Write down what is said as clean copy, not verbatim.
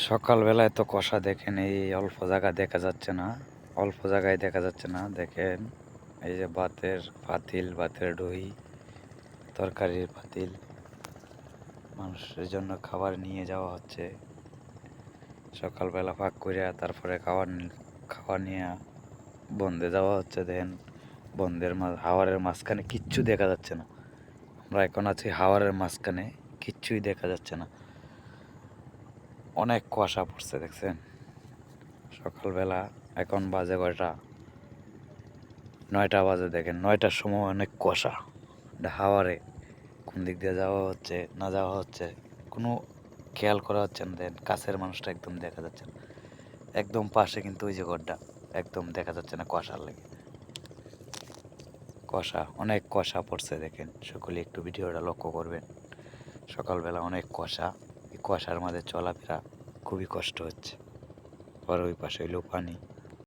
সকালবেলায় তো কষা দেখেন, এই অল্প জায়গা দেখা যাচ্ছে না, অল্প জায়গায় দেখা যাচ্ছে না। দেখেন এই যে ভাতের পাতিল, ভাতের দই, তরকারির পাতিল, মানুষের জন্য খাবার নিয়ে যাওয়া হচ্ছে। সকালবেলা পাক করিয়া তারপরে খাবার নিয়ে বন্ধে যাওয়া হচ্ছে। দেখেন বন্ধের হাওরের মাঝখানে কিচ্ছু দেখা যাচ্ছে না। আমরা এখন আছি হাওরের মাঝখানে, কিচ্ছুই দেখা যাচ্ছে না, অনেক কুয়াশা পড়ছে দেখছেন। সকালবেলা এখন বাজে কয়টা? 9টা বাজে। দেখেন 9টার সময় অনেক কুয়াশা। হাওয়ারে কোন দিক দিয়ে যাওয়া হচ্ছে না যাওয়া হচ্ছে কোনো খেয়াল করা হচ্ছে না। দেন কাছের মানুষটা একদম দেখা যাচ্ছে না, একদম পাশে কিন্তু ওই যে ঘরটা একদম দেখা যাচ্ছে না কুয়াশার লেগে। কুয়াশা, অনেক কুয়াশা পড়ছে। দেখেন সকলে একটু ভিডিওটা লক্ষ্য করবেন। সকালবেলা অনেক কুয়াশা, এই কুয়াশার মাঝে চলাফেরা খুবই কষ্ট হচ্ছে। আর ওই পাশে হইলেও পানি।